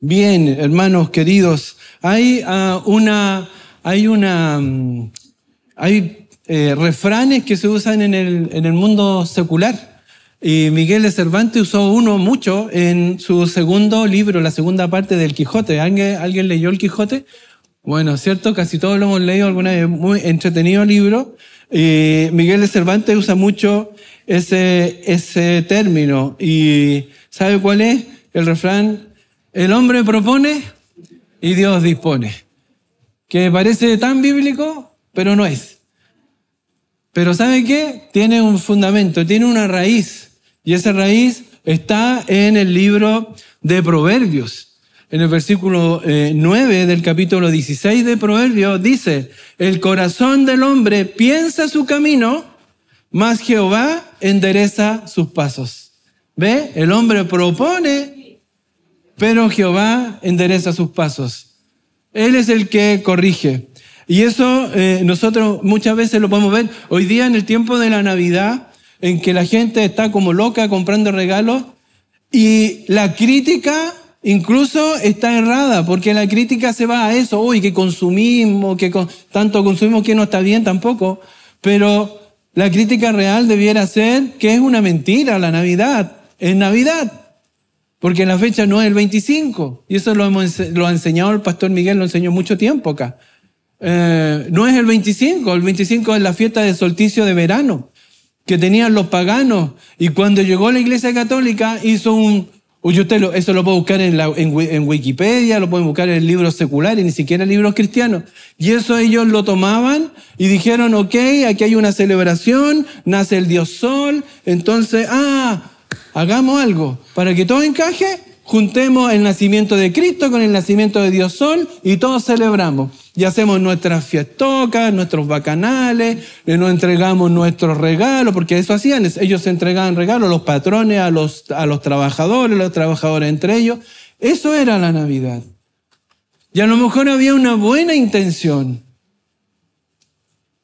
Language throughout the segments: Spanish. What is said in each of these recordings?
Bien, hermanos queridos, hay refranes que se usan en el mundo secular. Y Miguel de Cervantes usó uno mucho en su segundo libro, la segunda parte del Quijote. ¿Alguien leyó el Quijote? Bueno, ¿cierto? Casi todos lo hemos leído alguna vez. Muy entretenido libro. Miguel de Cervantes usa mucho ese término. ¿Y sabe cuál es el refrán? El hombre propone y Dios dispone. Que parece tan bíblico, pero no es. Pero ¿sabe qué? Tiene un fundamento, tiene una raíz. Y esa raíz está en el libro de Proverbios. En el versículo 9 del capítulo 16 de Proverbios dice: el corazón del hombre piensa su camino, mas Jehová endereza sus pasos. ¿Ve? El hombre propone, pero Jehová endereza sus pasos. Él es el que corrige. Y eso nosotros muchas veces lo podemos ver hoy día en el tiempo de la Navidad, en que la gente está como loca comprando regalos, y la crítica incluso está errada, porque la crítica se va a eso, uy, que consumimos, tanto consumimos que no está bien tampoco, pero la crítica real debiera ser que es una mentira la Navidad, es Navidad, porque la fecha no es el 25, y eso lo ha enseñado el pastor Miguel, lo enseñó mucho tiempo acá. No es el 25 es la fiesta de solsticio de verano que tenían los paganos, y cuando llegó la Iglesia Católica hizo eso lo puede buscar en Wikipedia, lo pueden buscar en libros seculares, ni siquiera en libros cristianos, y eso ellos lo tomaban y dijeron, ok, aquí hay una celebración, nace el Dios Sol, entonces, hagamos algo para que todo encaje, juntemos el nacimiento de Cristo con el nacimiento de Dios Sol y todos celebramos. Y hacemos nuestras fiestocas, nuestros bacanales, nos entregamos nuestros regalos, porque eso hacían, ellos se entregaban regalos, los patrones a los trabajadores entre ellos. Eso era la Navidad. Y a lo mejor había una buena intención.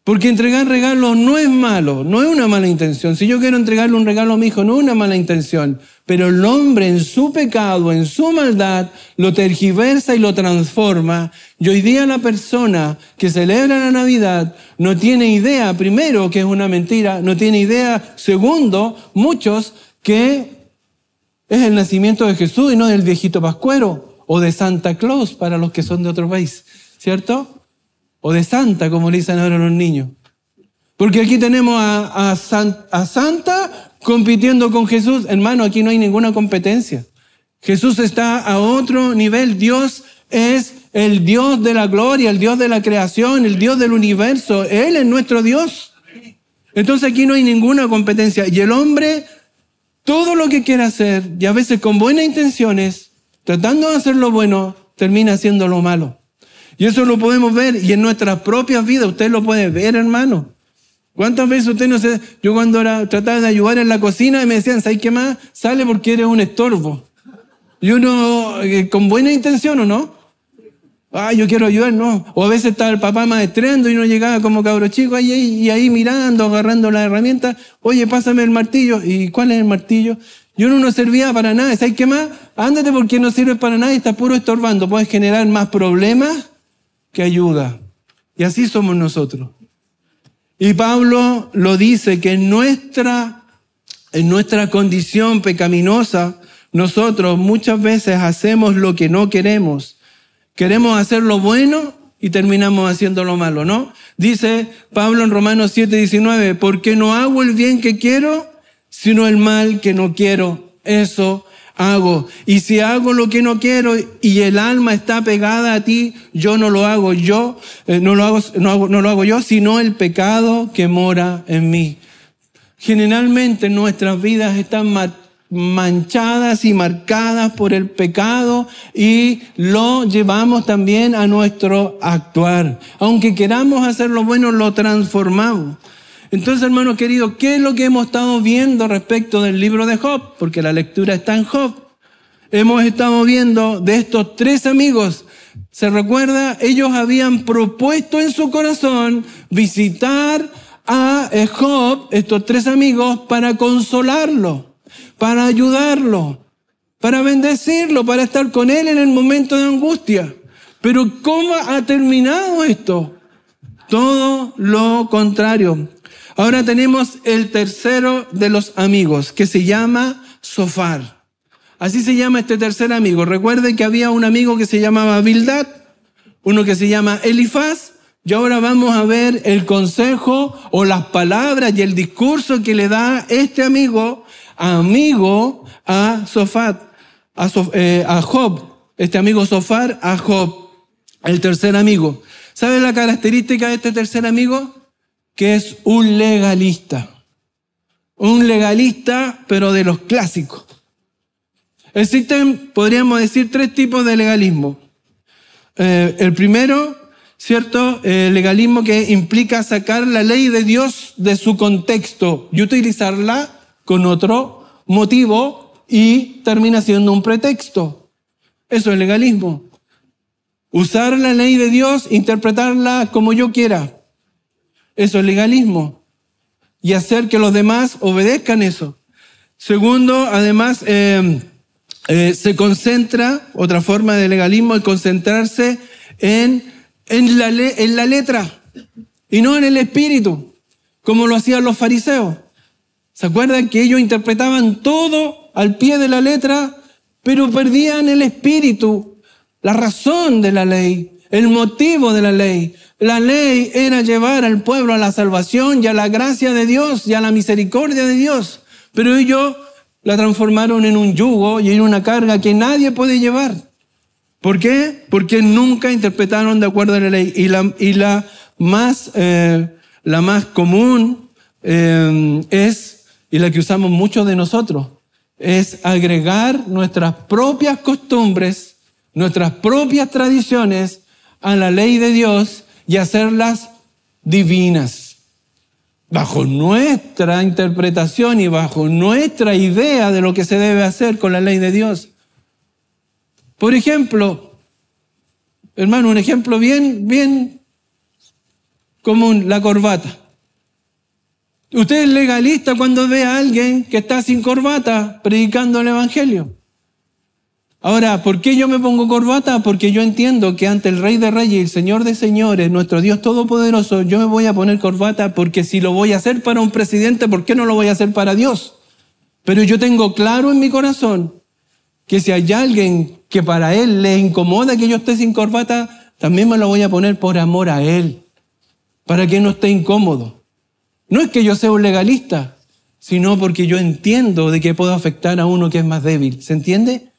Porque entregar regalos no es malo, no es una mala intención. Si yo quiero entregarle un regalo a mi hijo, no es una mala intención. Pero el hombre en su pecado, en su maldad, lo tergiversa y lo transforma. Y hoy día la persona que celebra la Navidad no tiene idea, primero, que es una mentira, no tiene idea, segundo, muchos, que es el nacimiento de Jesús y no del viejito pascuero o de Santa Claus para los que son de otro país, ¿cierto? O de Santa, como le dicen ahora los niños. Porque aquí tenemos a Santa compitiendo con Jesús. Hermano, aquí no hay ninguna competencia. Jesús está a otro nivel. Dios es el Dios de la gloria, el Dios de la creación, el Dios del universo. Él es nuestro Dios. Entonces aquí no hay ninguna competencia. Y el hombre, todo lo que quiere hacer, y a veces con buenas intenciones, tratando de hacer lo bueno, termina haciendo lo malo. Y eso lo podemos ver, y en nuestras propias vidas, usted lo puede ver, hermano. ¿Cuántas veces usted no sé? Yo cuando trataba de ayudar en la cocina, me decían, ¿sabes qué más? Sale porque eres un estorbo. Y uno, con buena intención, ¿o no? Yo quiero ayudar, no. O a veces estaba el papá maestrando y uno llegaba como cabro chico ahí mirando, agarrando la herramienta. Oye, pásame el martillo. ¿Y cuál es el martillo? Y uno no servía para nada. ¿Sabes qué más? Ándate porque no sirve para nada y estás puro estorbando. Puedes generar más problemas que ayuda. Y así somos nosotros. Y Pablo lo dice, que en nuestra condición pecaminosa, nosotros muchas veces hacemos lo que no queremos. Queremos hacer lo bueno y terminamos haciendo lo malo, ¿no? Dice Pablo en Romanos 7:19, porque no hago el bien que quiero, sino el mal que no quiero. Eso hago. Y si hago lo que no quiero y el alma está pegada a ti, yo no lo hago yo, no lo hago yo, sino el pecado que mora en mí. Generalmente nuestras vidas están manchadas y marcadas por el pecado y lo llevamos también a nuestro actuar. Aunque queramos hacer lo bueno, lo transformamos. Entonces, hermanos queridos, ¿qué es lo que hemos estado viendo respecto del libro de Job? Porque la lectura está en Job. Hemos estado viendo de estos 3 amigos. ¿Se recuerda? Ellos habían propuesto en su corazón visitar a Job, estos 3 amigos, para consolarlo, para ayudarlo. para bendecirlo, para estar con él en el momento de angustia. Pero ¿cómo ha terminado esto? Todo lo contrario. Ahora tenemos el tercero de los amigos, que se llama Zofar. Así se llama este tercer amigo. Recuerden que había un amigo que se llamaba Bildad, uno que se llama Elifaz, y ahora vamos a ver el consejo o las palabras y el discurso que le da este amigo a Zofar, a Job. Este amigo Zofar a Job, el tercer amigo. ¿Sabe la característica de este tercer amigo? Que es un legalista. Un legalista, pero de los clásicos. Existen, podríamos decir, 3 tipos de legalismo. El primero, ¿cierto? El legalismo que implica sacar la ley de Dios de su contexto y utilizarla con otro motivo y termina siendo un pretexto. Eso es legalismo. Usar la ley de Dios, interpretarla como yo quiera. Eso es legalismo. Y hacer que los demás obedezcan eso. Segundo, además, se concentra, otra forma de legalismo, es concentrarse en la letra y no en el espíritu, como lo hacían los fariseos. ¿Se acuerdan que ellos interpretaban todo al pie de la letra, pero perdían el espíritu, la razón de la ley, el motivo de la ley? La ley era llevar al pueblo a la salvación y a la gracia de Dios y a la misericordia de Dios, pero ellos la transformaron en un yugo y en una carga que nadie puede llevar. ¿Por qué? Porque nunca interpretaron de acuerdo a la ley. Y la más común es, y la que usamos muchos de nosotros, es agregar nuestras propias costumbres, nuestras propias tradiciones a la ley de Dios y hacerlas divinas. Bajo nuestra interpretación y bajo nuestra idea de lo que se debe hacer con la ley de Dios. Por ejemplo, hermano, un ejemplo bien común, la corbata. Usted es legalista cuando ve a alguien que está sin corbata predicando el evangelio. Ahora, ¿por qué yo me pongo corbata? Porque yo entiendo que ante el Rey de Reyes y el Señor de Señores, nuestro Dios Todopoderoso, yo me voy a poner corbata porque si lo voy a hacer para un presidente, ¿por qué no lo voy a hacer para Dios? Pero yo tengo claro en mi corazón que si hay alguien que para él le incomoda que yo esté sin corbata, también me lo voy a poner por amor a él, para que no esté incómodo. No es que yo sea un legalista, sino porque yo entiendo de que puedo afectar a uno que es más débil. ¿Se entiende?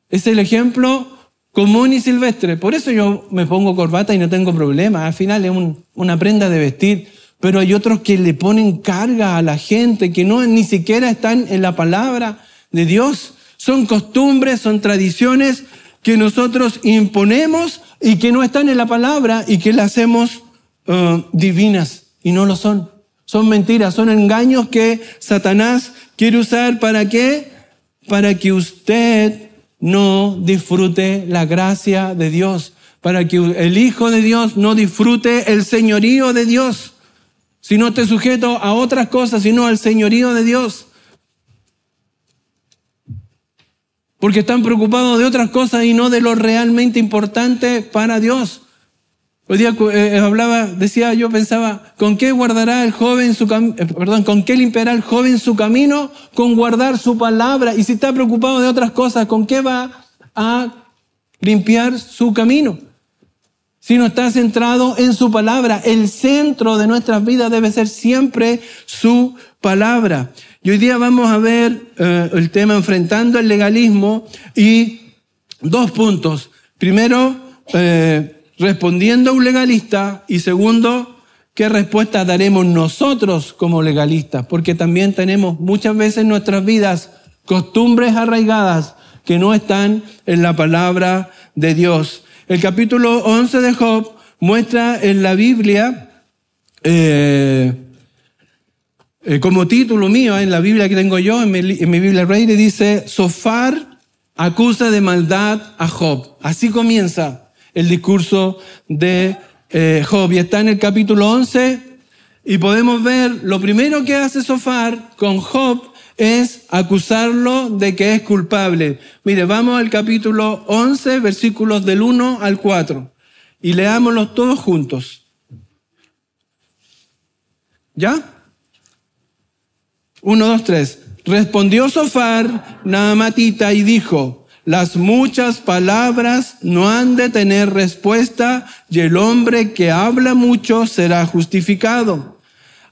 Es el ejemplo común y silvestre. Por eso yo me pongo corbata y no tengo problema. Al final es una prenda de vestir. Pero hay otros que le ponen carga a la gente, que no ni siquiera están en la palabra de Dios. Son costumbres, son tradiciones que nosotros imponemos y que no están en la palabra y que las hacemos divinas y no lo son. Son mentiras, son engaños que Satanás quiere usar. ¿Para qué? Para que usted no disfrute la gracia de Dios, para que el Hijo de Dios no disfrute el señorío de Dios, si no esté sujeto a otras cosas, sino al señorío de Dios. Porque están preocupados de otras cosas y no de lo realmente importante para Dios. Hoy día pensaba, ¿con qué guardará el joven con qué limpiará el joven su camino? Con guardar su palabra. Y si está preocupado de otras cosas, ¿con qué va a limpiar su camino? Si no está centrado en su palabra. El centro de nuestras vidas debe ser siempre su palabra. Y hoy día vamos a ver el tema enfrentando el legalismo y 2 puntos. Primero, respondiendo a un legalista, y segundo, ¿qué respuesta daremos nosotros como legalistas? Porque también tenemos muchas veces en nuestras vidas costumbres arraigadas que no están en la palabra de Dios. El capítulo 11 de Job muestra en la Biblia, como título mío, en la Biblia que tengo yo, en mi Biblia Rey, le dice, Zofar acusa de maldad a Job. Así comienza el discurso de Job. Y está en el capítulo 11 y podemos ver lo primero que hace Zofar con Job es acusarlo de que es culpable. Mire, vamos al capítulo 11, versículos del 1 al 4, y leámoslos todos juntos. ¿Ya? 1, 2, 3. Respondió Zofar, naamatita, y dijo: las muchas palabras no han de tener respuesta, y el hombre que habla mucho será justificado.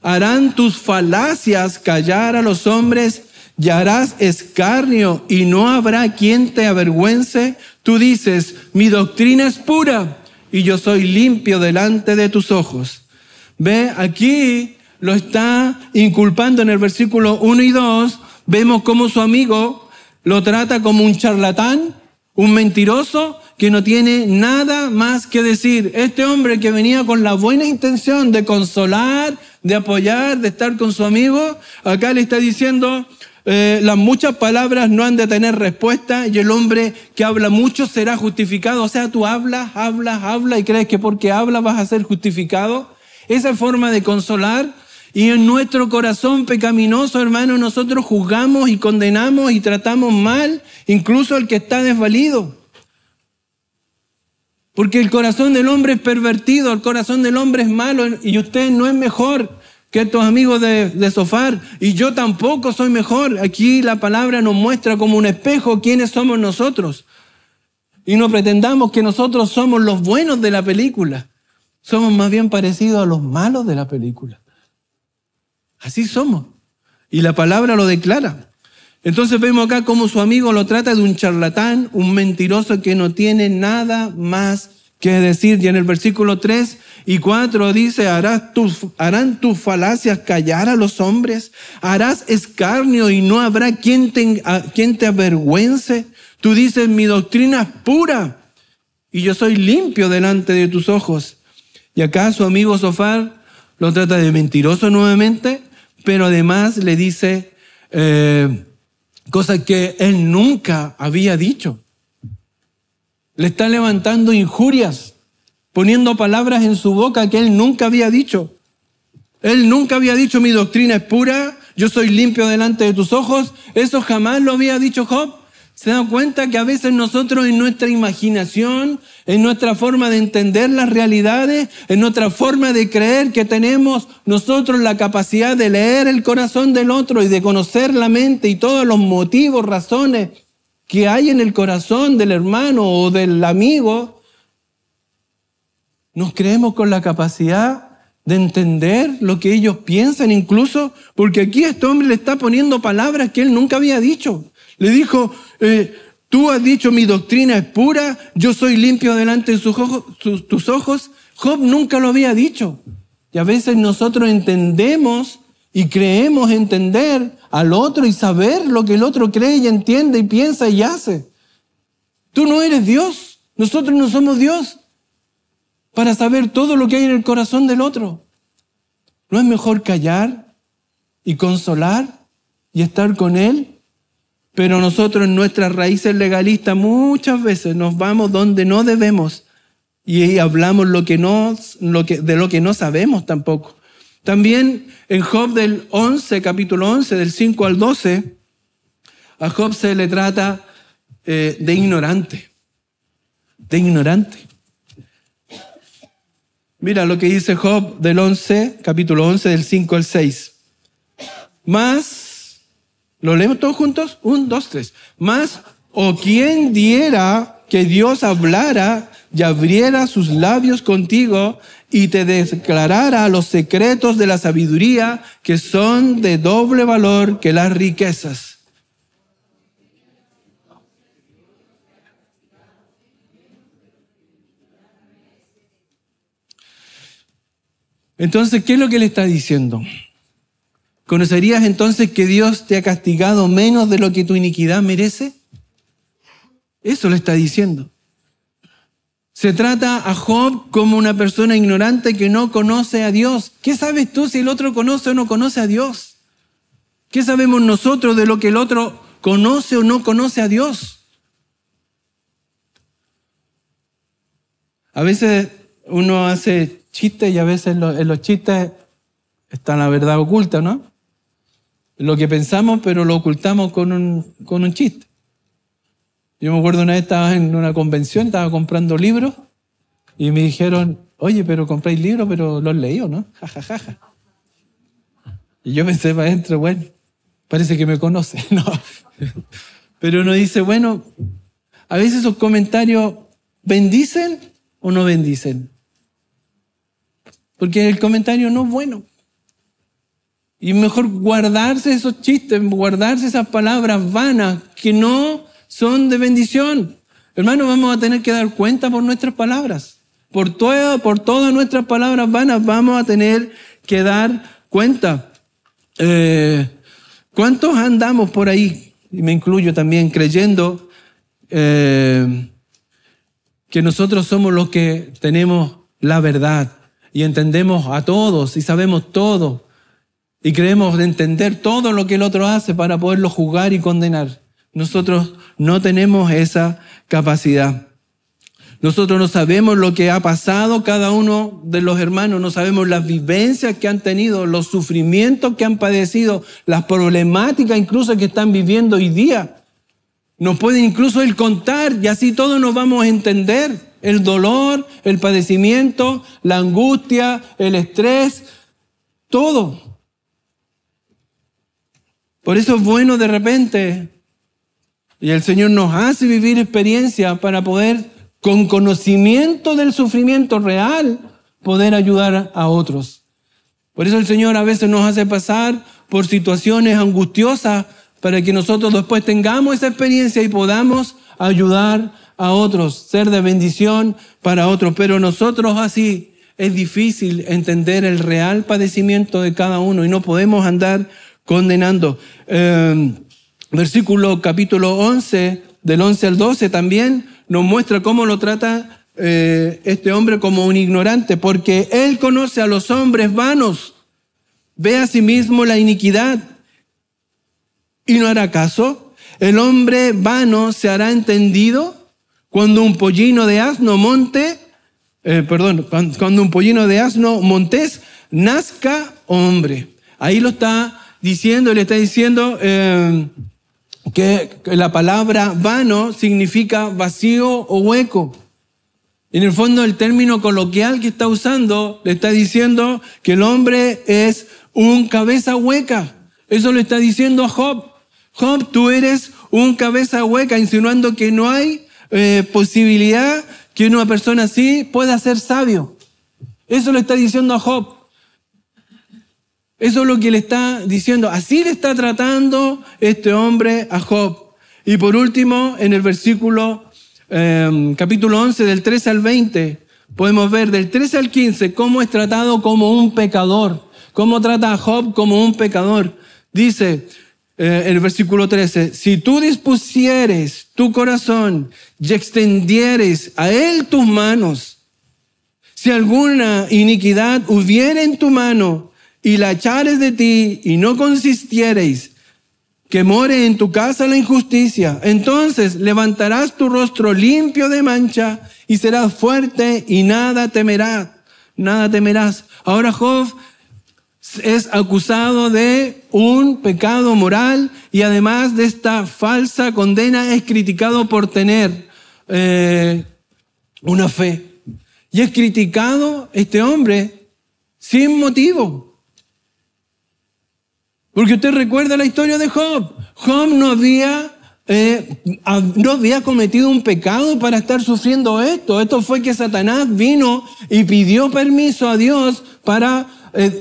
Harán tus falacias callar a los hombres, y harás escarnio, y no habrá quien te avergüence. Tú dices: mi doctrina es pura, y yo soy limpio delante de tus ojos. Ve, aquí lo está inculpando en el versículo 1 y 2. Vemos cómo su amigo lo trata como un charlatán, un mentiroso que no tiene nada más que decir. Este hombre que venía con la buena intención de consolar, de apoyar, de estar con su amigo, acá le está diciendo: las muchas palabras no han de tener respuesta, y el hombre que habla mucho será justificado. O sea, tú hablas y crees que porque hablas vas a ser justificado. Esa forma de consolar. Y en nuestro corazón pecaminoso, hermano, nosotros juzgamos y condenamos y tratamos mal incluso al que está desvalido. Porque el corazón del hombre es pervertido, el corazón del hombre es malo, y usted no es mejor que estos amigos de Zofar, y yo tampoco soy mejor. Aquí la palabra nos muestra como un espejo quiénes somos nosotros. Y no pretendamos que nosotros somos los buenos de la película. Somos más bien parecidos a los malos de la película. Así somos. Y la palabra lo declara. Entonces vemos acá cómo su amigo lo trata de un charlatán, un mentiroso que no tiene nada más que decir. Y en el versículo 3 y 4 dice: harán tus falacias callar a los hombres, harás escarnio y no habrá quien te avergüence. Tú dices: mi doctrina es pura, y yo soy limpio delante de tus ojos. Y acá su amigo Zofar lo trata de mentiroso nuevamente, pero además le dice cosas que él nunca había dicho. Le está levantando injurias, poniendo palabras en su boca que él nunca había dicho. Él nunca había dicho: mi doctrina es pura, yo soy limpio delante de tus ojos. Eso jamás lo había dicho Job. ¿Se dan cuenta que a veces nosotros en nuestra imaginación, en nuestra forma de entender las realidades, en nuestra forma de creer que tenemos nosotros la capacidad de leer el corazón del otro y de conocer la mente y todos los motivos, razones que hay en el corazón del hermano o del amigo, nos creemos con la capacidad de entender lo que ellos piensan incluso? Porque aquí este hombre le está poniendo palabras que él nunca había dicho. Le dijo: tú has dicho mi doctrina es pura, yo soy limpio delante de tus ojos. Job nunca lo había dicho. Y a veces nosotros entendemos y creemos entender al otro y saber lo que el otro cree y entiende y piensa y hace. Tú no eres Dios, nosotros no somos Dios para saber todo lo que hay en el corazón del otro. ¿No es mejor callar y consolar y estar con él? Pero nosotros en nuestras raíces legalistas muchas veces nos vamos donde no debemos y hablamos de lo que no sabemos tampoco. También en Job del 11, capítulo 11, del 5 al 12, a Job se le trata de ignorante. De ignorante. Mira lo que dice Job del 11, capítulo 11, del 5 al 6. ¿Lo leemos todos juntos? 1, 2, 3. Mas, o quién diera que Dios hablara y abriera sus labios contigo y te declarara los secretos de la sabiduría, que son de doble valor que las riquezas. Entonces, ¿qué es lo que le está diciendo? ¿Conocerías entonces que Dios te ha castigado menos de lo que tu iniquidad merece? Eso le está diciendo. Se trata a Job como una persona ignorante que no conoce a Dios. ¿Qué sabes tú si el otro conoce o no conoce a Dios? ¿Qué sabemos nosotros de lo que el otro conoce o no conoce a Dios? A veces uno hace chistes y a veces en los chistes está la verdad oculta, ¿no? lo que pensamos, pero lo ocultamos con un chiste. Yo me acuerdo una vez estaba en una convención, estaba comprando libros y me dijeron, oye, pero compráis libros, pero los leí, ¿o no? Ja, ja, ja, ja. Y yo pensé para adentro, bueno, parece que me conoce, ¿no? Pero uno dice, bueno, a veces esos comentarios bendicen o no bendicen. Porque el comentario no es bueno. Y mejor guardarse esos chistes, guardarse esas palabras vanas que no son de bendición. Hermano, vamos a tener que dar cuenta por nuestras palabras. Por todas nuestras palabras vanas vamos a tener que dar cuenta. ¿Cuántos andamos por ahí? Y me incluyo también, creyendo que nosotros somos los que tenemos la verdad y entendemos a todos y sabemos todo y creemos de entender todo lo que el otro hace para poderlo juzgar y condenar. Nosotros no tenemos esa capacidad. Nosotros no sabemos lo que ha pasado cada uno de los hermanos, no sabemos las vivencias que han tenido, los sufrimientos que han padecido, las problemáticas incluso que están viviendo hoy día. Nos pueden incluso él contar y así todos nos vamos a entender. El dolor, el padecimiento, la angustia, el estrés, todo. Por eso es bueno de repente, y el Señor nos hace vivir experiencia para poder, con conocimiento del sufrimiento real, poder ayudar a otros. Por eso el Señor a veces nos hace pasar por situaciones angustiosas para que nosotros después tengamos esa experiencia y podamos ayudar a otros, ser de bendición para otros. Pero nosotros así es difícil entender el real padecimiento de cada uno y no podemos andar condenando. Versículo capítulo 11, del 11 al 12 también nos muestra cómo lo trata este hombre como un ignorante, porque él conoce a los hombres vanos, ve a sí mismo la iniquidad y no hará caso. El hombre vano se hará entendido cuando un pollino de asno cuando un pollino de asno montés nazca hombre. Ahí lo está diciendo, le está diciendo que la palabra vano significa vacío o hueco. En el fondo, el término coloquial que está usando le está diciendo que el hombre es un cabeza hueca. Eso le está diciendo a Job. Job, tú eres un cabeza hueca, insinuando que no hay posibilidad que una persona así pueda ser sabio. Eso le está diciendo a Job. Eso es lo que le está diciendo. Así le está tratando este hombre a Job. Y por último, en el versículo capítulo 11, del 13 al 20, podemos ver del 13 al 15 cómo es tratado como un pecador. Cómo trata a Job como un pecador. Dice en el versículo 13, si tú dispusieres tu corazón y extendieres a él tus manos, si alguna iniquidad hubiere en tu mano, y la echares de ti, y no consistiereis, que more en tu casa la injusticia, entonces levantarás tu rostro limpio de mancha, y serás fuerte, y nada temerás. Ahora Job es acusado de un pecado moral, y además de esta falsa condena, es criticado por tener una fe. Y es criticado este hombre sin motivo. Porque usted recuerda la historia de Job. Job no había cometido un pecado para estar sufriendo esto. Esto fue que Satanás vino y pidió permiso a Dios para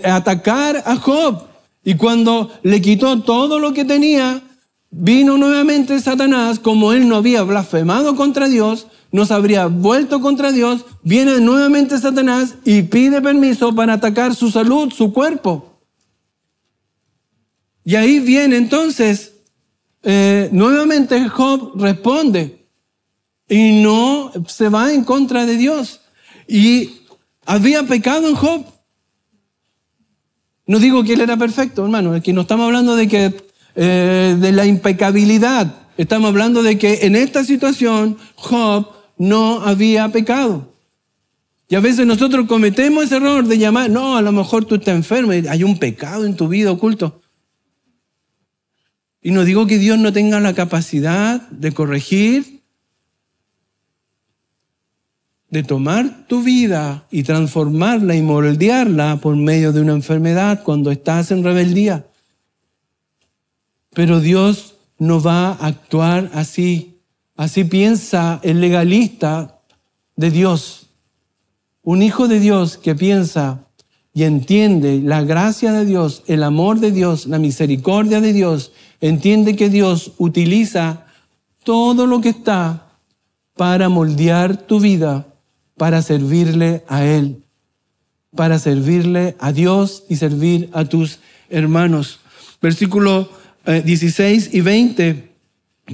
atacar a Job. Y cuando le quitó todo lo que tenía, vino nuevamente Satanás. Como él no había blasfemado contra Dios, no se habría vuelto contra Dios, viene nuevamente Satanás y pide permiso para atacar su salud, su cuerpo. Y ahí viene entonces, nuevamente Job responde y no se va en contra de Dios. Y había pecado en Job. No digo que él era perfecto, hermano, aquí no estamos hablando de la impecabilidad. Estamos hablando de que en esta situación Job no había pecado. Y a veces nosotros cometemos ese error de llamar, no, a lo mejor tú estás enfermo, hay un pecado en tu vida oculto. Y no digo que Dios no tenga la capacidad de corregir, de tomar tu vida y transformarla y moldearla por medio de una enfermedad cuando estás en rebeldía. Pero Dios no va a actuar así. Así piensa el legalista de Dios. Un hijo de Dios que piensa y entiende la gracia de Dios, el amor de Dios, la misericordia de Dios, entiende que Dios utiliza todo lo que está para moldear tu vida, para servirle a Él, para servirle a Dios y servir a tus hermanos. Versículo 16 y 20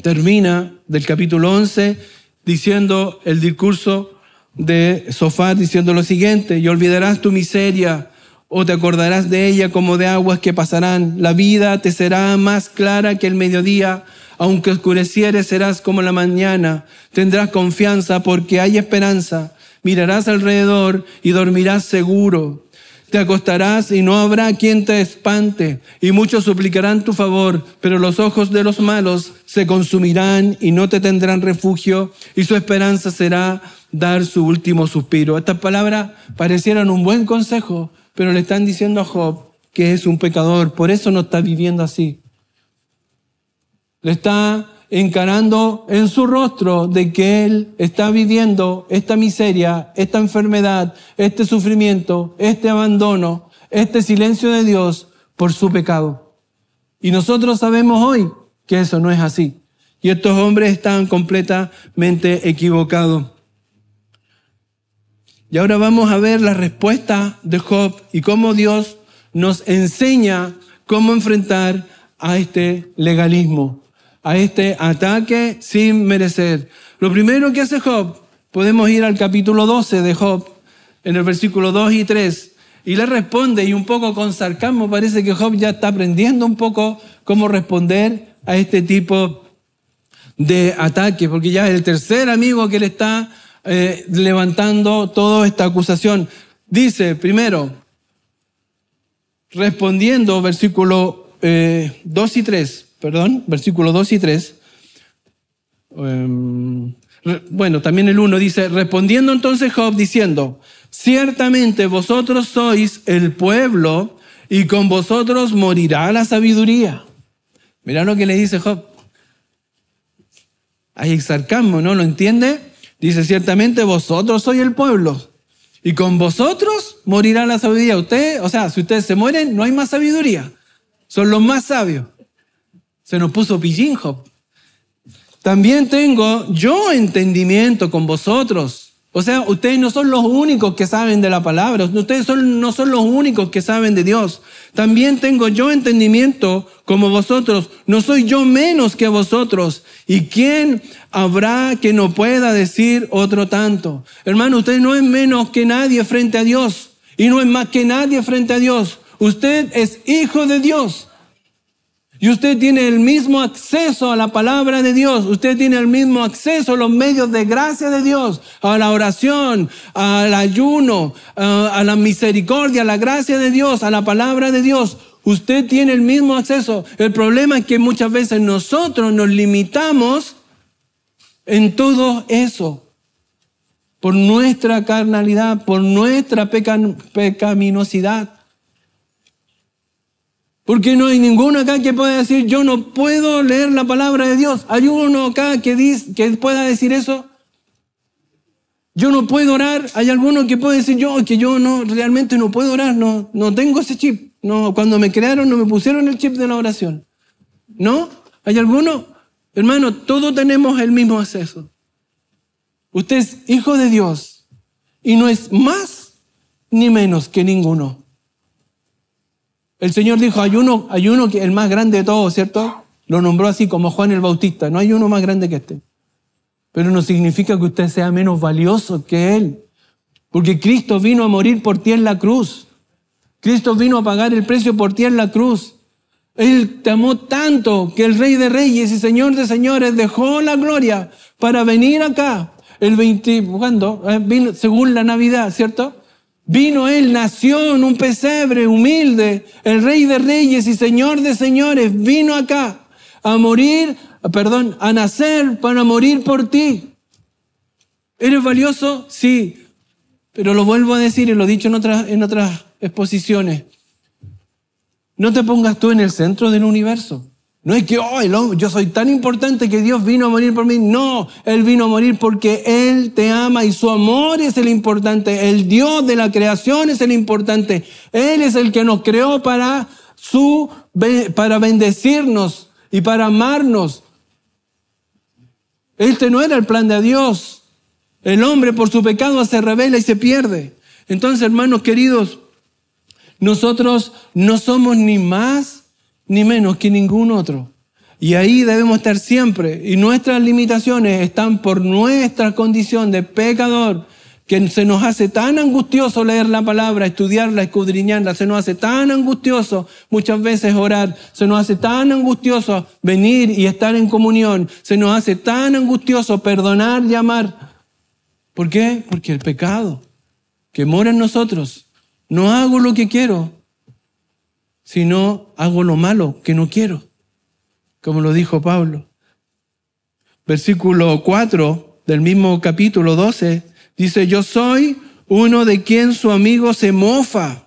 termina del capítulo 11 diciendo el discurso de Sofar, diciendo lo siguiente: y olvidarás tu miseria, o te acordarás de ella como de aguas que pasarán. La vida te será más clara que el mediodía, aunque oscurecieres serás como la mañana. Tendrás confianza porque hay esperanza. Mirarás alrededor y dormirás seguro. Te acostarás y no habrá quien te espante, y muchos suplicarán tu favor, pero los ojos de los malos se consumirán y no te tendrán refugio, y su esperanza será dar su último suspiro. Estas palabras parecieran un buen consejo, pero le están diciendo a Job que es un pecador, por eso no está viviendo así. Le está encarando en su rostro de que él está viviendo esta miseria, esta enfermedad, este sufrimiento, este abandono, este silencio de Dios por su pecado. Y nosotros sabemos hoy que eso no es así. Y estos hombres están completamente equivocados. Y ahora vamos a ver la respuesta de Job y cómo Dios nos enseña cómo enfrentar a este legalismo, a este ataque sin merecer. Lo primero que hace Job, podemos ir al capítulo 12 de Job, en el versículo 2 y 3, y le responde, y un poco con sarcasmo, parece que Job ya está aprendiendo un poco cómo responder a este tipo de ataque, porque ya es el tercer amigo que le está levantando toda esta acusación. Dice, primero, respondiendo, versículo 2 y 3, versículo 2 y 3. Bueno, también el 1 dice, respondiendo entonces Job diciendo, ciertamente vosotros sois el pueblo y con vosotros morirá la sabiduría. Mirá lo que le dice Job. Hay sarcasmo, ¿no? ¿Lo entiende? Dice, ciertamente vosotros sois el pueblo y con vosotros morirá la sabiduría. Usted, o sea, si ustedes se mueren, no hay más sabiduría. Son los más sabios. Se nos puso pillín, Job. También tengo yo entendimiento con vosotros. O sea, ustedes no son los únicos que saben de la palabra. Ustedes no son los únicos que saben de Dios. También tengo yo entendimiento como vosotros. No soy yo menos que vosotros. ¿Y quién habrá que no pueda decir otro tanto? Hermano, usted no es menos que nadie frente a Dios. Y no es más que nadie frente a Dios. Usted es hijo de Dios. Y usted tiene el mismo acceso a la palabra de Dios. Usted tiene el mismo acceso a los medios de gracia de Dios, a la oración, al ayuno, a la misericordia, a la gracia de Dios, a la palabra de Dios. Usted tiene el mismo acceso. El problema es que muchas veces nosotros nos limitamos en todo eso por nuestra carnalidad, por nuestra pecaminosidad. Porque no hay ninguno acá que pueda decir, yo no puedo leer la palabra de Dios. ¿Hay uno acá que pueda decir eso? Yo no puedo orar. ¿Hay alguno que pueda decir que yo no, realmente no puedo orar? No tengo ese chip. No, cuando me crearon no me pusieron el chip de la oración. ¿No? ¿Hay alguno? Hermano, todos tenemos el mismo acceso. Usted es hijo de Dios y no es más ni menos que ninguno. El Señor dijo, hay uno que es el más grande de todos, ¿cierto? Lo nombró así como Juan el Bautista. No hay uno más grande que este. Pero no significa que usted sea menos valioso que Él. Porque Cristo vino a morir por ti en la cruz. Cristo vino a pagar el precio por ti en la cruz. Él te amó tanto que el Rey de Reyes y Señor de Señores dejó la gloria para venir acá. ¿Cuándo? Vino según la Navidad, ¿cierto? Vino Él, nació en un pesebre humilde, el Rey de Reyes y Señor de Señores, vino acá a nacer para morir por ti. ¿Eres valioso? Sí. Pero lo vuelvo a decir y lo he dicho en otras exposiciones. No te pongas tú en el centro del universo. No es que yo soy tan importante que Dios vino a morir por mí. No, Él vino a morir porque Él te ama y su amor es el importante. El Dios de la creación es el importante. Él es el que nos creó para bendecirnos y para amarnos. Este no era el plan de Dios. El hombre por su pecado se rebela y se pierde. Entonces, hermanos queridos, nosotros no somos ni más ni menos que ningún otro. Y ahí debemos estar siempre. Y nuestras limitaciones están por nuestra condición de pecador, que se nos hace tan angustioso leer la palabra, estudiarla, escudriñarla. Se nos hace tan angustioso muchas veces orar. Se nos hace tan angustioso venir y estar en comunión. Se nos hace tan angustioso perdonar y amar. ¿Por qué? Porque el pecado que mora en nosotros, no hago lo que quiero, sino hago lo malo que no quiero, como lo dijo Pablo. Versículo 4 del mismo capítulo 12 dice: yo soy uno de quien su amigo se mofa.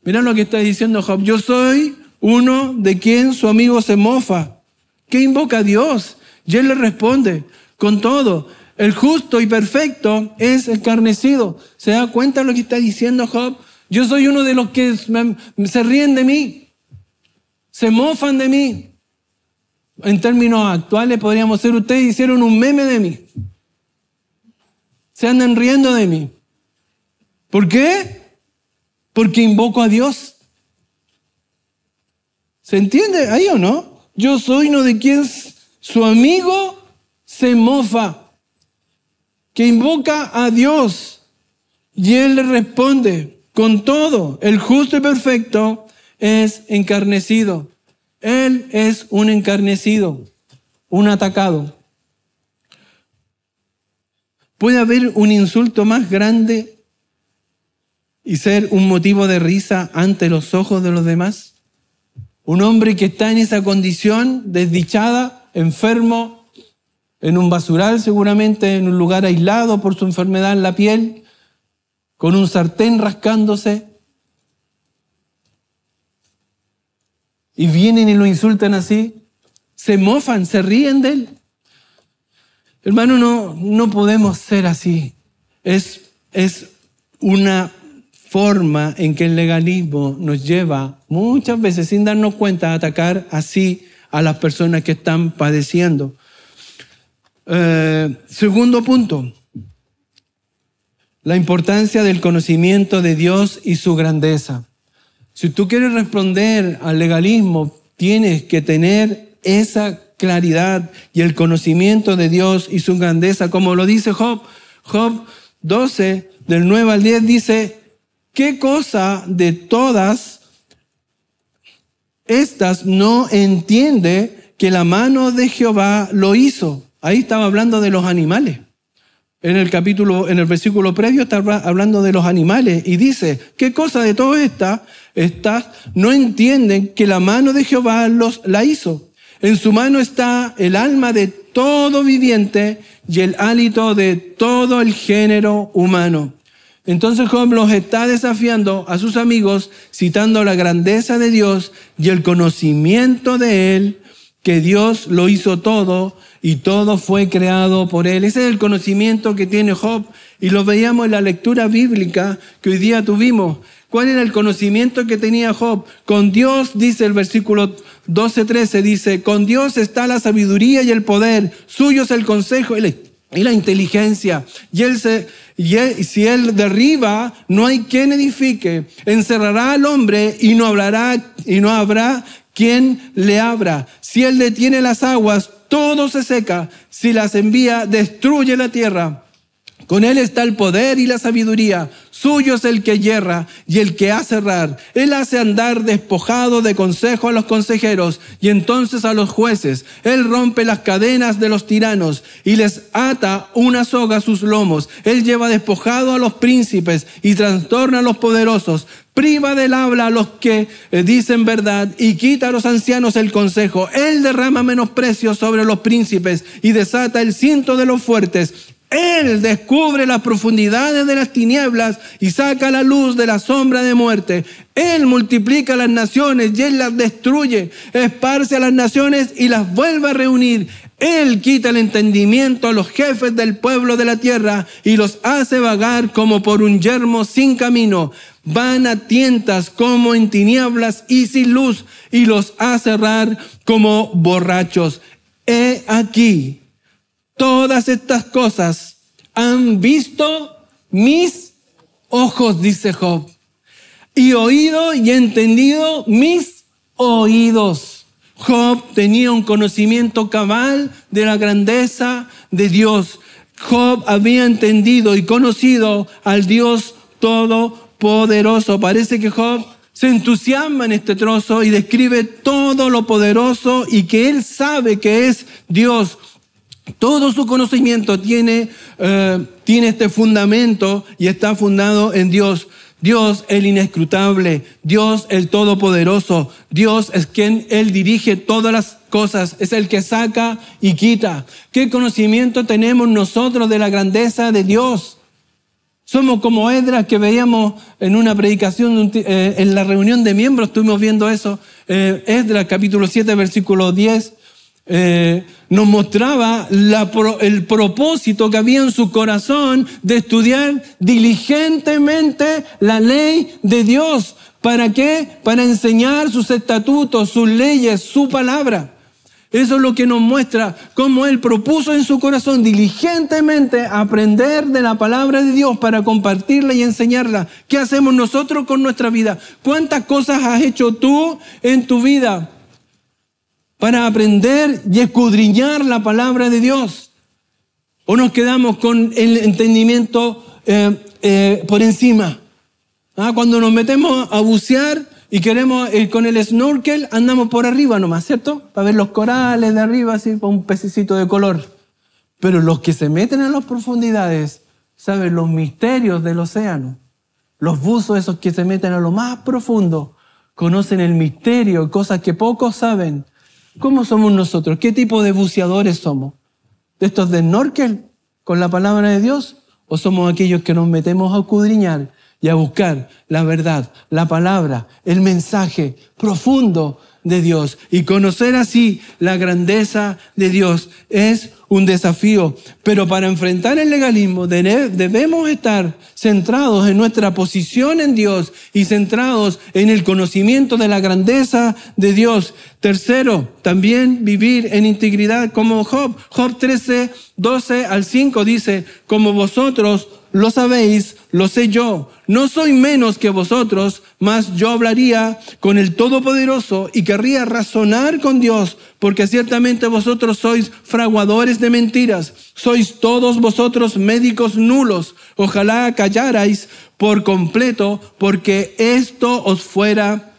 Mirá lo que está diciendo Job. Yo soy uno de quien su amigo se mofa. ¿Qué invoca a Dios? Y él le responde: con todo, el justo y perfecto es escarnecido. ¿Se da cuenta lo que está diciendo Job? Yo soy uno de los que se ríen de mí, se mofan de mí. En términos actuales podríamos decir, ustedes hicieron un meme de mí. Se andan riendo de mí. ¿Por qué? Porque invoco a Dios. ¿Se entiende ahí o no? Yo soy uno de quien su amigo se mofa, que invoca a Dios. Y él le responde: con todo, el justo y perfecto es encarnecido. Él es un encarnecido, un atacado. ¿Puede haber un insulto más grande y ser un motivo de risa ante los ojos de los demás? Un hombre que está en esa condición desdichada, enfermo, en un basural seguramente, en un lugar aislado por su enfermedad en la piel, con un sartén rascándose, y vienen y lo insultan así, se mofan, se ríen de él. Hermano, no podemos ser así. Es una forma en que el legalismo nos lleva muchas veces, sin darnos cuenta, a atacar así a las personas que están padeciendo. Segundo punto. La importancia del conocimiento de Dios y su grandeza. Si tú quieres responder al legalismo, tienes que tener esa claridad y el conocimiento de Dios y su grandeza, como lo dice Job. Job 12, del 9 al 10, dice: ¿qué cosa de todas estas no entiende que la mano de Jehová lo hizo? Ahí estaba hablando de los animales. En el versículo previo está hablando de los animales y dice: ¿qué cosa de todo estas no entienden que la mano de Jehová la hizo? En su mano está el alma de todo viviente y el hálito de todo el género humano. Entonces Job los está desafiando a sus amigos, citando la grandeza de Dios y el conocimiento de Él, que Dios lo hizo todo y todo fue creado por Él. Ese es el conocimiento que tiene Job y lo veíamos en la lectura bíblica que hoy día tuvimos. ¿Cuál era el conocimiento que tenía Job? Con Dios, dice el versículo 12-13, dice: con Dios está la sabiduría y el poder, suyo es el consejo y la inteligencia. Si Él derriba, no hay quien edifique. Encerrará al hombre y no habrá quien le abra. Si Él detiene las aguas, todo se seca. Si las envía, destruye la tierra. Con él está el poder y la sabiduría. Suyo es el que yerra y el que hace errar. Él hace andar despojado de consejo a los consejeros y entonces a los jueces. Él rompe las cadenas de los tiranos y les ata una soga a sus lomos. Él lleva despojado a los príncipes y trastorna a los poderosos. Priva del habla a los que dicen verdad y quita a los ancianos el consejo. Él derrama menosprecio sobre los príncipes y desata el cinto de los fuertes. Él descubre las profundidades de las tinieblas y saca la luz de la sombra de muerte. Él multiplica las naciones y Él las destruye. Esparce a las naciones y las vuelve a reunir. Él quita el entendimiento a los jefes del pueblo de la tierra y los hace vagar como por un yermo sin camino. Van a tientas como en tinieblas y sin luz y los hace errar como borrachos. He aquí. Todas estas cosas han visto mis ojos, dice Job, y oído y entendido mis oídos. Job tenía un conocimiento cabal de la grandeza de Dios. Job había entendido y conocido al Dios Todopoderoso. Parece que Job se entusiasma en este trozo y describe todo lo poderoso y que él sabe que es Dios. Todo su conocimiento tiene este fundamento y está fundado en Dios. Dios el inescrutable, Dios el todopoderoso, Dios es quien Él dirige todas las cosas, es el que saca y quita. ¿Qué conocimiento tenemos nosotros de la grandeza de Dios? Somos como Esdras que veíamos en una predicación, en la reunión de miembros, estuvimos viendo eso. Esdras capítulo 7, versículo 10. Nos mostraba el propósito que había en su corazón de estudiar diligentemente la ley de Dios. ¿Para qué? Para enseñar sus estatutos, sus leyes, su palabra. Eso es lo que nos muestra cómo él propuso en su corazón diligentemente aprender de la palabra de Dios para compartirla y enseñarla. ¿Qué hacemos nosotros con nuestra vida? ¿Cuántas cosas has hecho tú en tu vida para aprender y escudriñar la palabra de Dios? ¿O nos quedamos con el entendimiento por encima? Cuando nos metemos a bucear y queremos con el snorkel, andamos por arriba nomás, ¿cierto? Para ver los corales de arriba, así, para un pececito de color. Pero los que se meten a las profundidades saben los misterios del océano. Los buzos, esos que se meten a lo más profundo, conocen el misterio, cosas que pocos saben. ¿Cómo somos nosotros? ¿Qué tipo de buceadores somos? ¿De estos de snorkel con la palabra de Dios? ¿O somos aquellos que nos metemos a escudriñar y a buscar la verdad, la palabra, el mensaje profundo de Dios? Y conocer así la grandeza de Dios es un desafío. Pero para enfrentar el legalismo debemos estar centrados en nuestra posición en Dios y centrados en el conocimiento de la grandeza de Dios. Tercero, también vivir en integridad como Job. Job 13, 12 al 5 dice: como vosotros lo sabéis, lo sé yo. No soy menos que vosotros, mas yo hablaría con el Todopoderoso y querría razonar con Dios, porque ciertamente vosotros sois fraguadores de mentiras. Sois todos vosotros médicos nulos. Ojalá callarais por completo, porque esto os fuera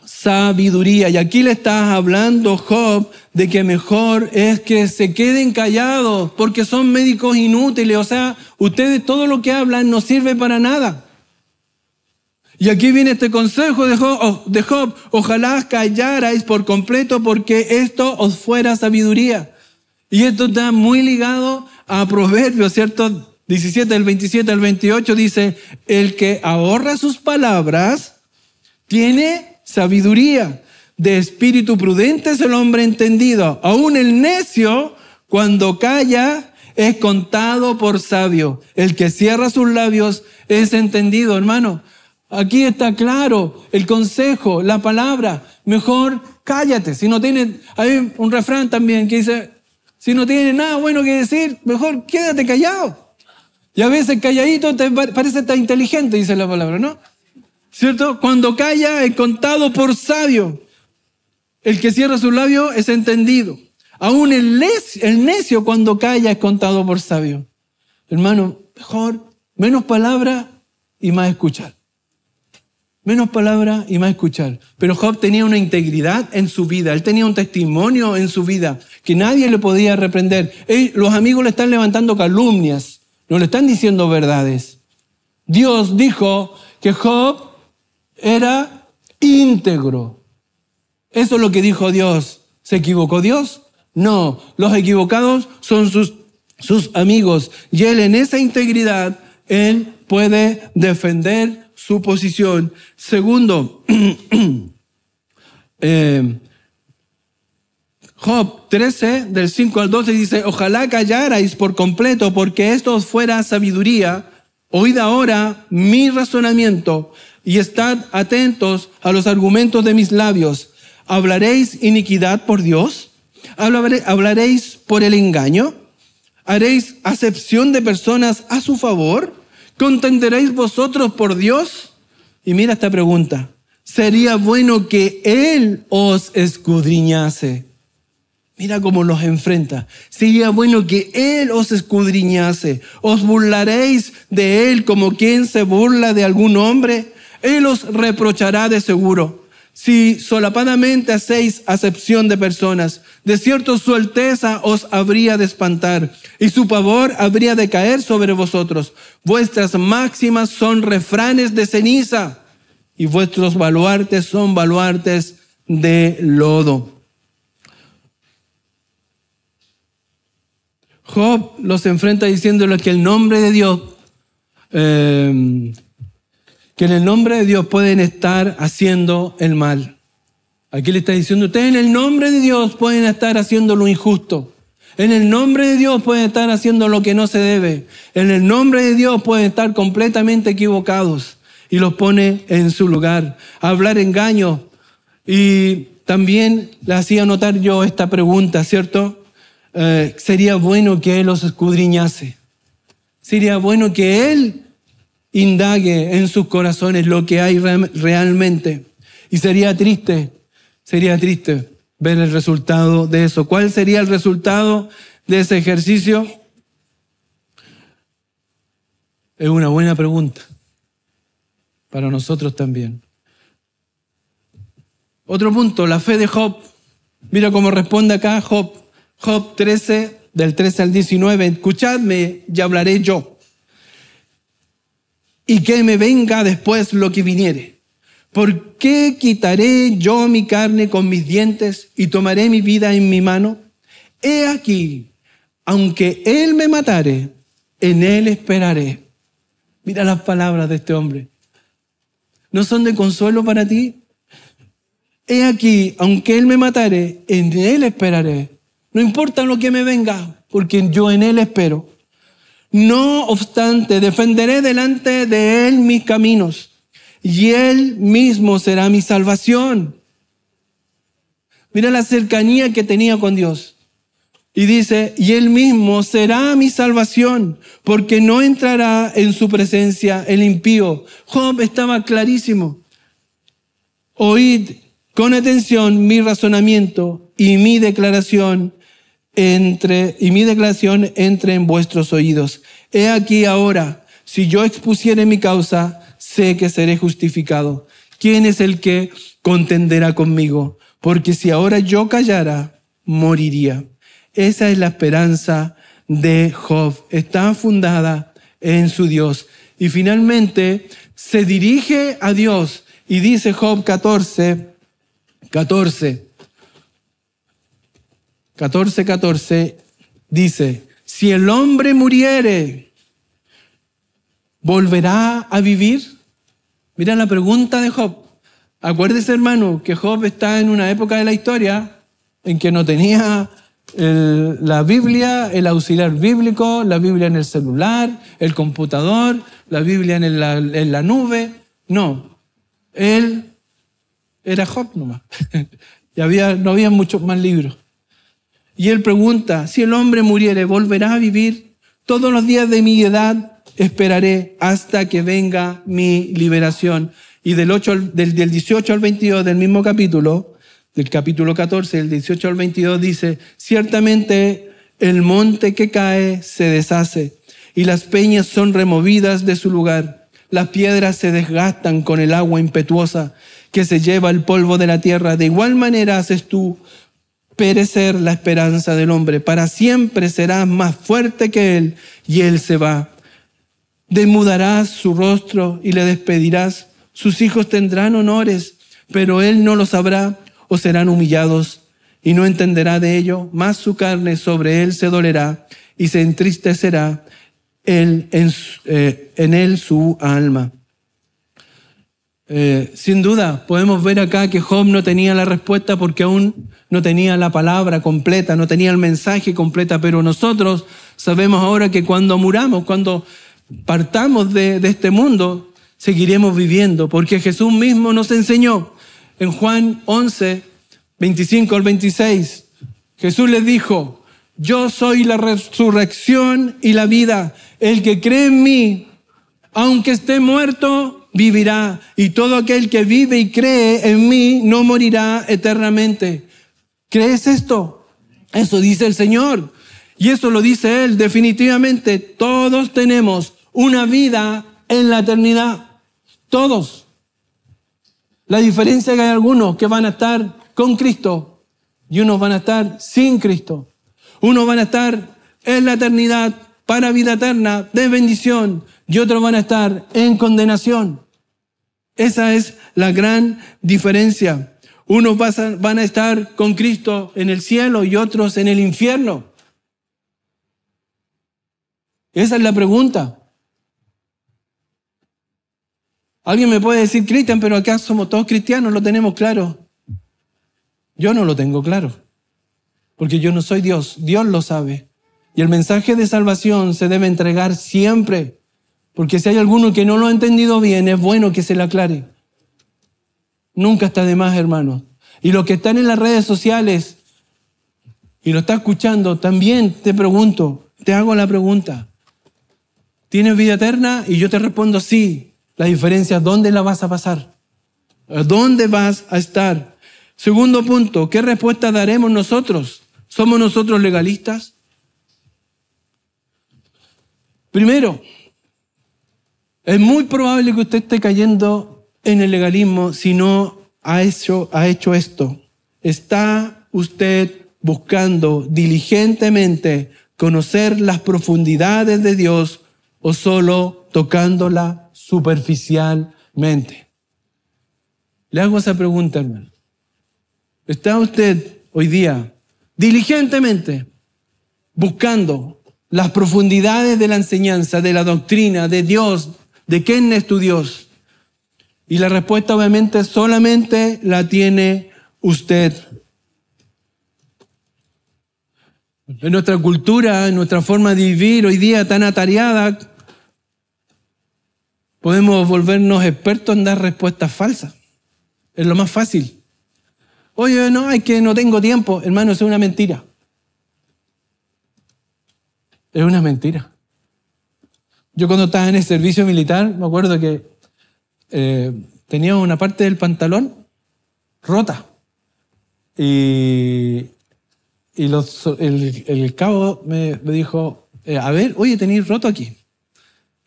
sabiduría. Y aquí le está hablando Job de que mejor es que se queden callados porque son médicos inútiles. O sea, ustedes todo lo que hablan no sirve para nada. Y aquí viene este consejo de Job. Ojalá callarais por completo porque esto os fuera sabiduría. Y esto está muy ligado a Proverbios, ¿cierto? 17, del 27 al 28 dice: el que ahorra sus palabras tiene sabiduría. De espíritu prudente es el hombre entendido. Aún el necio, cuando calla, es contado por sabio. El que cierra sus labios es entendido, hermano. Aquí está claro el consejo, la palabra. Mejor cállate. Si no tienes, hay un refrán también que dice: si no tienes nada bueno que decir, mejor quédate callado. Y a veces calladito te parece tan inteligente, dice la palabra, ¿no? ¿Cierto? Cuando calla es contado por sabio. El que cierra sus labios es entendido. Aún el necio cuando calla es contado por sabio. Hermano, mejor, menos palabra y más escuchar. Menos palabra y más escuchar. Pero Job tenía una integridad en su vida. Él tenía un testimonio en su vida que nadie le podía reprender. Los amigos le están levantando calumnias. No le están diciendo verdades. Dios dijo que Job era íntegro. Eso es lo que dijo Dios. ¿Se equivocó Dios? No. Los equivocados son sus amigos. Y él en esa integridad, él puede defender su posición. Segundo, Job 13, del 5 al 12 dice, ojalá callarais por completo, porque esto os fuera sabiduría. Oíd ahora mi razonamiento y estad atentos a los argumentos de mis labios. ¿Hablaréis iniquidad por Dios? ¿Hablaréis por el engaño? ¿Haréis acepción de personas a su favor? ¿Contenderéis vosotros por Dios? Y mira esta pregunta. ¿Sería bueno que Él os escudriñase? Mira cómo los enfrenta. Sería bueno que Él os escudriñase. ¿Os burlaréis de Él como quien se burla de algún hombre? Él os reprochará de seguro. Si solapadamente hacéis acepción de personas, de cierto su alteza os habría de espantar y su pavor habría de caer sobre vosotros. Vuestras máximas son refranes de ceniza y vuestros baluartes son baluartes de lodo. Job los enfrenta diciéndoles que el nombre de Dios, que en el nombre de Dios pueden estar haciendo el mal. Aquí le está diciendo, ustedes en el nombre de Dios pueden estar haciendo lo injusto. En el nombre de Dios pueden estar haciendo lo que no se debe. En el nombre de Dios pueden estar completamente equivocados. Y los pone en su lugar. Hablar engaño. Y también le hacía notar yo esta pregunta, ¿cierto? Sería bueno que Él los escudriñase. Sería bueno que Él indague en sus corazones lo que hay realmente. Y sería triste ver el resultado de eso. ¿Cuál sería el resultado de ese ejercicio? Es una buena pregunta para nosotros también. Otro punto, la fe de Job. Mira cómo responde acá Job 13, del 13 al 19. Escuchadme y hablaré yo. Y que me venga después lo que viniere. ¿Por qué quitaré yo mi carne con mis dientes y tomaré mi vida en mi mano? He aquí, aunque Él me matare, en Él esperaré. Mira las palabras de este hombre. ¿No son de consuelo para ti? He aquí, aunque Él me matare, en Él esperaré. No importa lo que me venga, porque yo en Él espero. No obstante, defenderé delante de Él mis caminos, y Él mismo será mi salvación. Mira la cercanía que tenía con Dios. Y dice, y Él mismo será mi salvación, porque no entrará en su presencia el impío. Job estaba clarísimo. Oíd con atención mi razonamiento y mi declaración entre en vuestros oídos. He aquí ahora, si yo expusiere mi causa, sé que seré justificado. ¿Quién es el que contenderá conmigo? Porque si ahora yo callara, moriría. Esa es la esperanza de Job. Está fundada en su Dios. Y finalmente se dirige a Dios y dice Job 14, dice, si el hombre muriere, ¿volverá a vivir? Mira la pregunta de Job. Acuérdese, hermano, que Job está en una época de la historia en que no tenía la Biblia, el auxiliar bíblico, la Biblia en el celular, el computador, la Biblia en la nube. No, él era Job nomás. No había muchos más libros. Y él pregunta, si el hombre muriere, ¿volverá a vivir? Todos los días de mi edad esperaré hasta que venga mi liberación. Y del 18 al 22 del mismo capítulo, del capítulo 14, del 18 al 22 dice, ciertamente el monte que cae se deshace y las peñas son removidas de su lugar. Las piedras se desgastan con el agua impetuosa que se lleva el polvo de la tierra. De igual manera haces tú perecer la esperanza del hombre. Para siempre serás más fuerte que él, y él se va. Demudarás su rostro y le despedirás. Sus hijos tendrán honores, pero él no lo sabrá, o serán humillados y no entenderá de ello. Más su carne sobre él se dolerá y se entristecerá en él su alma. Sin duda, podemos ver acá que Job no tenía la respuesta porque aún no tenía la palabra completa, no tenía el mensaje completa, pero nosotros sabemos ahora que cuando muramos, cuando partamos de este mundo, seguiremos viviendo, porque Jesús mismo nos enseñó en Juan 11, 25 al 26. Jesús les dijo: yo soy la resurrección y la vida. El que cree en mí, aunque esté muerto, vivirá. Y todo aquel que vive y cree en mí no morirá eternamente. ¿Crees esto? Eso dice el Señor. Y eso lo dice Él. Definitivamente todos tenemos una vida en la eternidad. Todos. La diferencia es que hay algunos que van a estar con Cristo y unos van a estar sin Cristo. Unos van a estar en la eternidad para vida eterna de bendición y otros van a estar en condenación. Esa es la gran diferencia. Unos van a estar con Cristo en el cielo y otros en el infierno. Esa es la pregunta. Alguien me puede decir: Cristian, pero acá somos todos cristianos, lo tenemos claro. Yo no lo tengo claro, porque yo no soy Dios, Dios lo sabe. Y el mensaje de salvación se debe entregar siempre, porque si hay alguno que no lo ha entendido bien, es bueno que se le aclare. Nunca está de más, hermanos. Y los que están en las redes sociales y lo está escuchando, también te pregunto, te hago la pregunta: ¿tienes vida eterna? Y yo te respondo sí. La diferencia es dónde la vas a pasar, dónde vas a estar. Segundo punto, ¿qué respuesta daremos nosotros? ¿Somos nosotros legalistas? Primero, es muy probable que usted esté cayendo en el legalismo si no ha hecho esto. ¿Está usted buscando diligentemente conocer las profundidades de Dios o solo tocándola superficialmente? Le hago esa pregunta, hermano. ¿Está usted hoy día diligentemente buscando las profundidades de la enseñanza, de la doctrina, de Dios, de quién es tu Dios? Y la respuesta obviamente solamente la tiene usted. En nuestra cultura, en nuestra forma de vivir hoy día tan atareada, podemos volvernos expertos en dar respuestas falsas. Es lo más fácil. Oye, no, es que no tengo tiempo. Hermano, eso es una mentira. Es una mentira. Yo cuando estaba en el servicio militar, me acuerdo que tenía una parte del pantalón rota. Y el cabo me dijo, a ver, oye, tenéis roto aquí.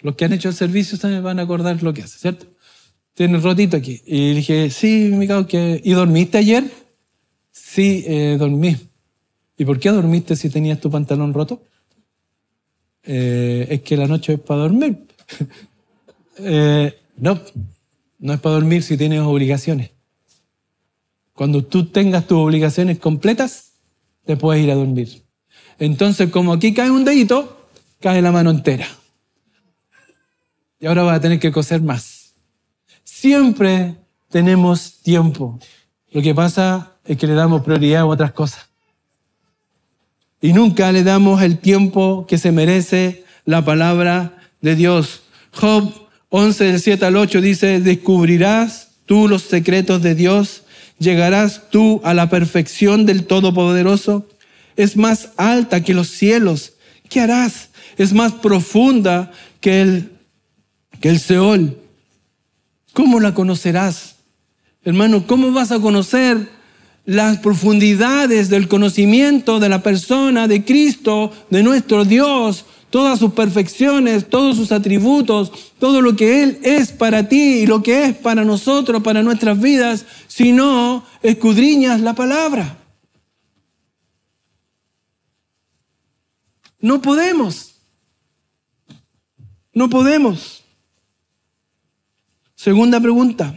Los que han hecho el servicio se van a acordar lo que hace, ¿cierto? Tienes rotito aquí. Y le dije, sí, mi cabo, ¿y dormiste ayer? Sí, dormí. ¿Y por qué dormiste si tenías tu pantalón roto? Es que la noche es para dormir. No es para dormir si tienes obligaciones. Cuando tú tengas tus obligaciones completas, te puedes ir a dormir. Entonces, como aquí cae un dedito, cae la mano entera. Y ahora vas a tener que coser más. Siempre tenemos tiempo. Lo que pasa es que le damos prioridad a otras cosas. Y nunca le damos el tiempo que se merece la palabra de Dios. Job 11, del 7 al 8 dice, descubrirás tú los secretos de Dios, llegarás tú a la perfección del Todopoderoso. Es más alta que los cielos. ¿Qué harás? Es más profunda que el Seol. ¿Cómo la conocerás? Hermano, ¿cómo vas a conocer las profundidades del conocimiento de la persona de Cristo, de nuestro Dios? todas sus perfecciones, todos sus atributos, todo lo que Él es para ti y lo que es para nosotros, para nuestras vidas, si no escudriñas la palabra. No podemos. No podemos. Segunda pregunta.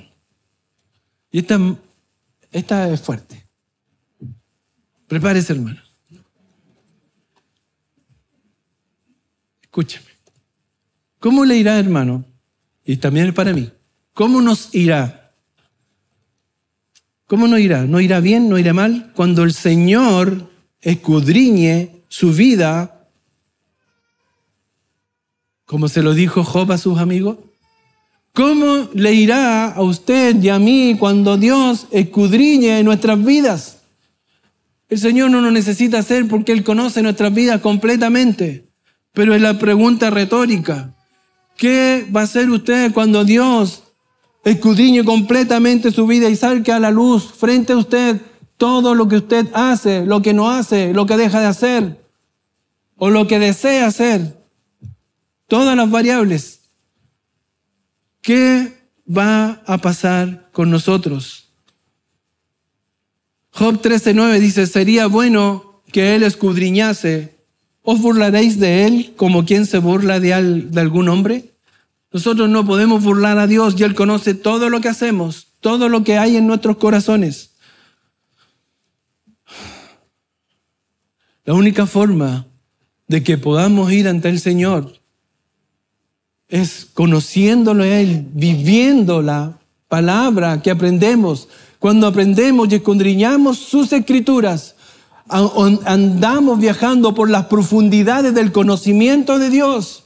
Y esta es fuerte. Prepárese, hermano. Escúchame. ¿Cómo le irá, hermano? Y también es para mí. ¿Cómo nos irá? ¿Cómo nos irá? ¿No irá bien? ¿No irá mal? Cuando el Señor escudriñe su vida, como se lo dijo Job a sus amigos. ¿Cómo le irá a usted y a mí cuando Dios escudriñe nuestras vidas? El Señor no nos necesita hacer porque Él conoce nuestras vidas completamente. Pero es la pregunta retórica. ¿Qué va a hacer usted cuando Dios escudriñe completamente su vida y salga a la luz frente a usted todo lo que usted hace, lo que no hace, lo que deja de hacer o lo que desea hacer? Todas las variables. ¿Qué va a pasar con nosotros? Job 13:9 dice, sería bueno que Él escudriñase. ¿Os burlaréis de Él como quien se burla de algún hombre? Nosotros no podemos burlar a Dios y Él conoce todo lo que hacemos, todo lo que hay en nuestros corazones. La única forma de que podamos ir ante el Señor es conociéndolo a Él, viviendo la palabra que aprendemos. Cuando aprendemos y escudriñamos sus escrituras, andamos viajando por las profundidades del conocimiento de Dios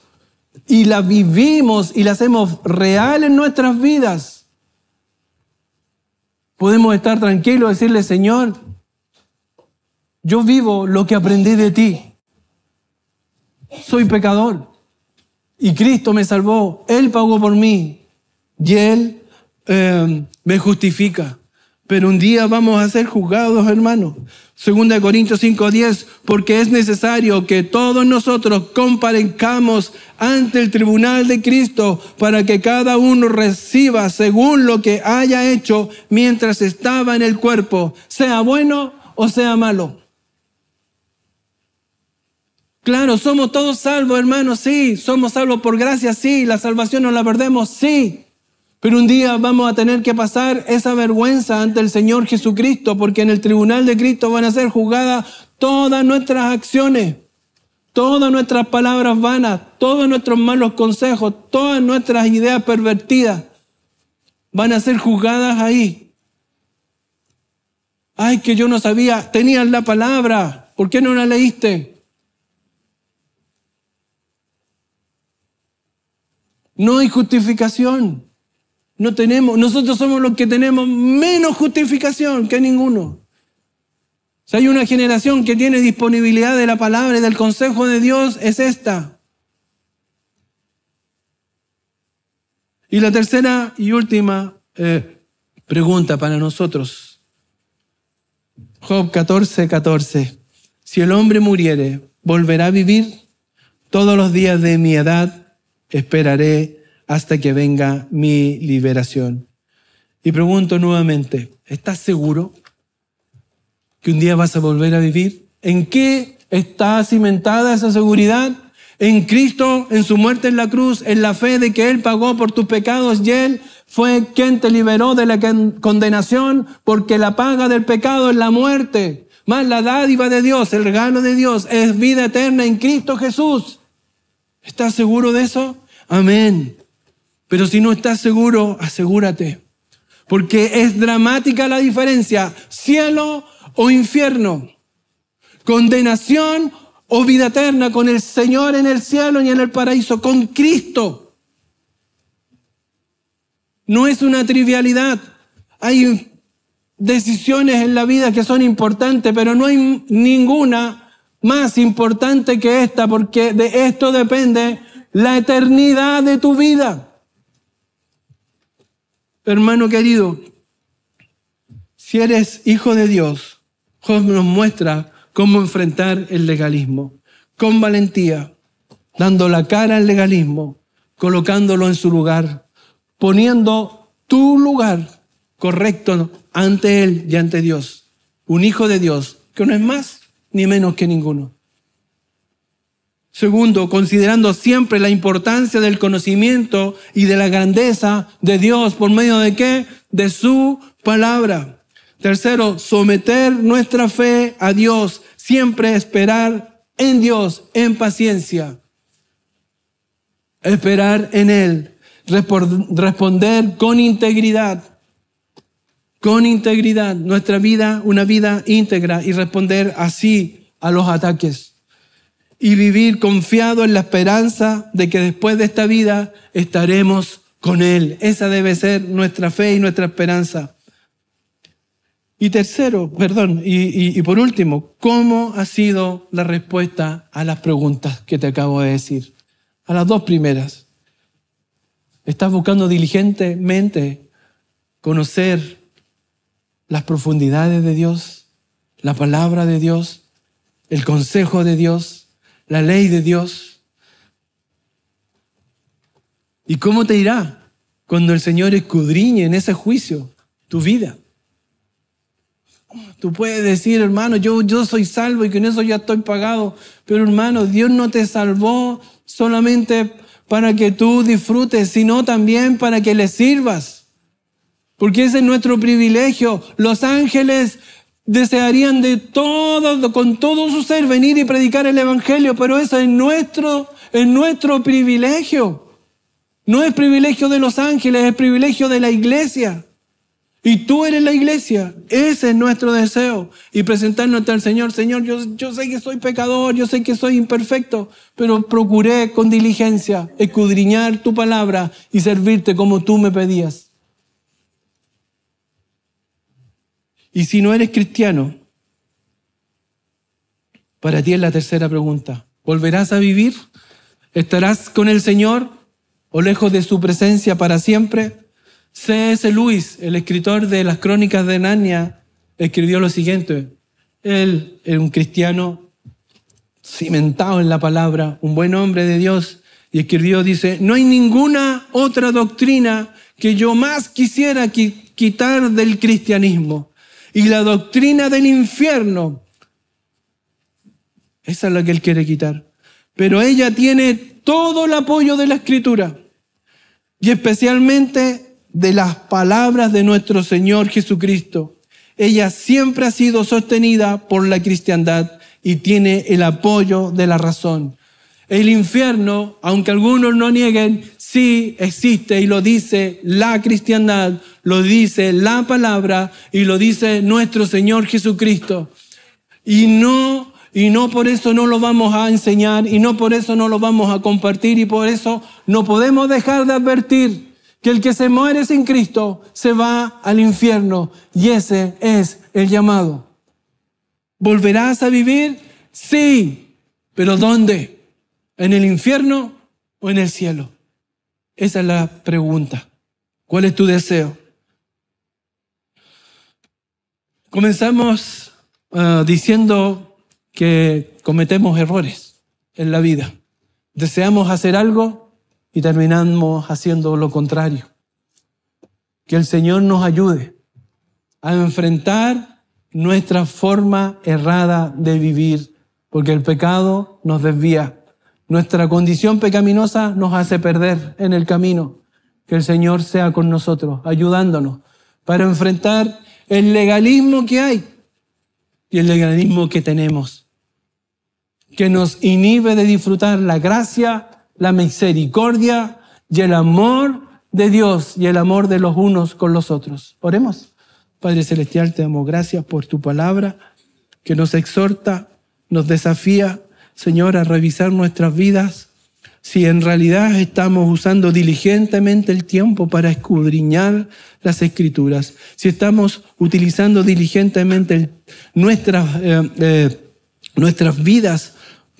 y la vivimos y la hacemos real en nuestras vidas. Podemos estar tranquilos y decirle, Señor, yo vivo lo que aprendí de ti. Soy pecador. Y Cristo me salvó, Él pagó por mí y Él me justifica. Pero un día vamos a ser juzgados, hermanos. 2 Corintios 5:10, porque es necesario que todos nosotros comparezcamos ante el tribunal de Cristo para que cada uno reciba según lo que haya hecho mientras estaba en el cuerpo, sea bueno o sea malo. Claro, somos todos salvos, hermanos, sí. Somos salvos por gracia, sí. La salvación no la perdemos, sí. Pero un día vamos a tener que pasar esa vergüenza ante el Señor Jesucristo, porque en el tribunal de Cristo van a ser juzgadas todas nuestras acciones, todas nuestras palabras vanas, todos nuestros malos consejos, todas nuestras ideas pervertidas. Van a ser juzgadas ahí. Ay, que yo no sabía, tenías la palabra, ¿por qué no la leíste? No hay justificación. Nosotros somos los que tenemos menos justificación que ninguno. Si hay una generación que tiene disponibilidad de la palabra y del consejo de Dios, es esta. Y la tercera y última pregunta para nosotros. Job 14:14. Si el hombre muriere, ¿volverá a vivir? Todos los días de mi edad esperaré hasta que venga mi liberación. Y pregunto nuevamente, ¿estás seguro que un día vas a volver a vivir? ¿En qué está cimentada esa seguridad? En Cristo, en su muerte en la cruz, en la fe de que Él pagó por tus pecados y Él fue quien te liberó de la condenación, porque la paga del pecado es la muerte, más la dádiva de Dios, el regalo de Dios, es vida eterna en Cristo Jesús. ¿Estás seguro de eso? Amén. Pero si no estás seguro, asegúrate. Porque es dramática la diferencia. Cielo o infierno. Condenación o vida eterna con el Señor en el cielo y en el paraíso. Con Cristo. No es una trivialidad. Hay decisiones en la vida que son importantes, pero no hay ninguna más importante que esta, porque de esto depende la eternidad de tu vida. Hermano querido, si eres hijo de Dios, Job nos muestra cómo enfrentar el legalismo con valentía. dando la cara al legalismo, colocándolo en su lugar, poniendo tu lugar correcto ante Él y ante Dios. Un hijo de Dios, que no es más ni menos que ninguno. Segundo, considerando siempre la importancia del conocimiento y de la grandeza de Dios, ¿por medio de qué? De su palabra. Tercero, someter nuestra fe a Dios, siempre esperar en Dios, en paciencia. Esperar en Él, responder con integridad, nuestra vida, una vida íntegra, y responder así a los ataques. Y vivir confiado en la esperanza de que después de esta vida estaremos con Él. Esa debe ser nuestra fe y nuestra esperanza. Y por último, ¿cómo ha sido la respuesta a las preguntas que te acabo de decir? A las dos primeras. ¿Estás buscando diligentemente conocer las profundidades de Dios, la palabra de Dios, el consejo de Dios, la ley de Dios? ¿Y cómo te irá cuando el Señor escudriñe en ese juicio tu vida? Tú puedes decir, hermano, yo soy salvo y con eso ya estoy pagado. Pero hermano, Dios no te salvó solamente para que tú disfrutes, sino también para que le sirvas. Porque ese es nuestro privilegio. Los ángeles desearían con todo su ser venir y predicar el Evangelio, pero eso es nuestro privilegio. No es privilegio de los ángeles, es privilegio de la iglesia. Y tú eres la iglesia. Ese es nuestro deseo. Y presentarnos ante el Señor. Señor, yo sé que soy pecador, yo sé que soy imperfecto, pero procuré con diligencia escudriñar tu palabra y servirte como tú me pedías. Y si no eres cristiano, para ti es la tercera pregunta. ¿Volverás a vivir? ¿Estarás con el Señor o lejos de su presencia para siempre? C.S. Lewis, el escritor de las Crónicas de Narnia, escribió lo siguiente. Él era un cristiano cimentado en la palabra, un buen hombre de Dios, y escribió, dice, no hay ninguna otra doctrina que yo más quisiera quitar del cristianismo. Y la doctrina del infierno, esa es la que él quiere quitar. Pero ella tiene todo el apoyo de la Escritura, y especialmente de las palabras de nuestro Señor Jesucristo. Ella siempre ha sido sostenida por la cristiandad y tiene el apoyo de la razón. El infierno, aunque algunos no nieguen, sí existe y lo dice la cristiandad, lo dice la palabra y lo dice nuestro Señor Jesucristo. Y no por eso no lo vamos a enseñar y no por eso no lo vamos a compartir y por eso no podemos dejar de advertir que el que se muere sin Cristo se va al infierno y ese es el llamado. ¿Volverás a vivir? Sí, pero ¿dónde? ¿En el infierno o en el cielo? Esa es la pregunta. ¿Cuál es tu deseo? Comenzamos diciendo que cometemos errores en la vida. Deseamos hacer algo y terminamos haciendo lo contrario. Que el Señor nos ayude a enfrentar nuestra forma errada de vivir, porque el pecado nos desvía. Nuestra condición pecaminosa nos hace perder en el camino. Que el Señor sea con nosotros, ayudándonos para enfrentar el legalismo que hay y el legalismo que tenemos, que nos inhibe de disfrutar la gracia, la misericordia y el amor de Dios y el amor de los unos con los otros. Oremos. Padre Celestial, te damos gracias por tu palabra que nos exhorta, nos desafía, Señor, a revisar nuestras vidas, si en realidad estamos usando diligentemente el tiempo para escudriñar las Escrituras, si estamos utilizando diligentemente nuestras vidas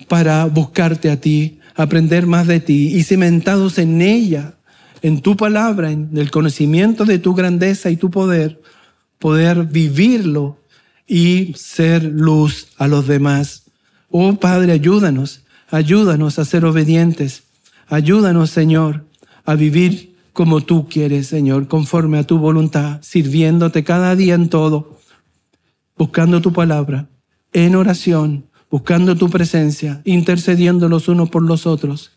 para buscarte a ti, aprender más de ti y cimentados en ella, en tu palabra, en el conocimiento de tu grandeza y tu poder vivirlo y ser luz a los demás. Oh Padre, ayúdanos Ayúdanos a ser obedientes. Ayúdanos, Señor, a vivir como tú quieres, Señor, conforme a tu voluntad, sirviéndote cada día en todo, buscando tu palabra, en oración, buscando tu presencia, intercediendo los unos por los otros,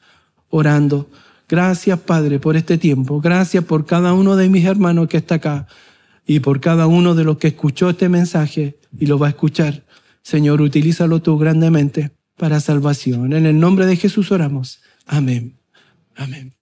orando. Gracias, Padre, por este tiempo. Gracias por cada uno de mis hermanos que está acá y por cada uno de los que escuchó este mensaje y lo va a escuchar. Señor, utilízalo tú grandemente para salvación. En el nombre de Jesús oramos. Amén. Amén.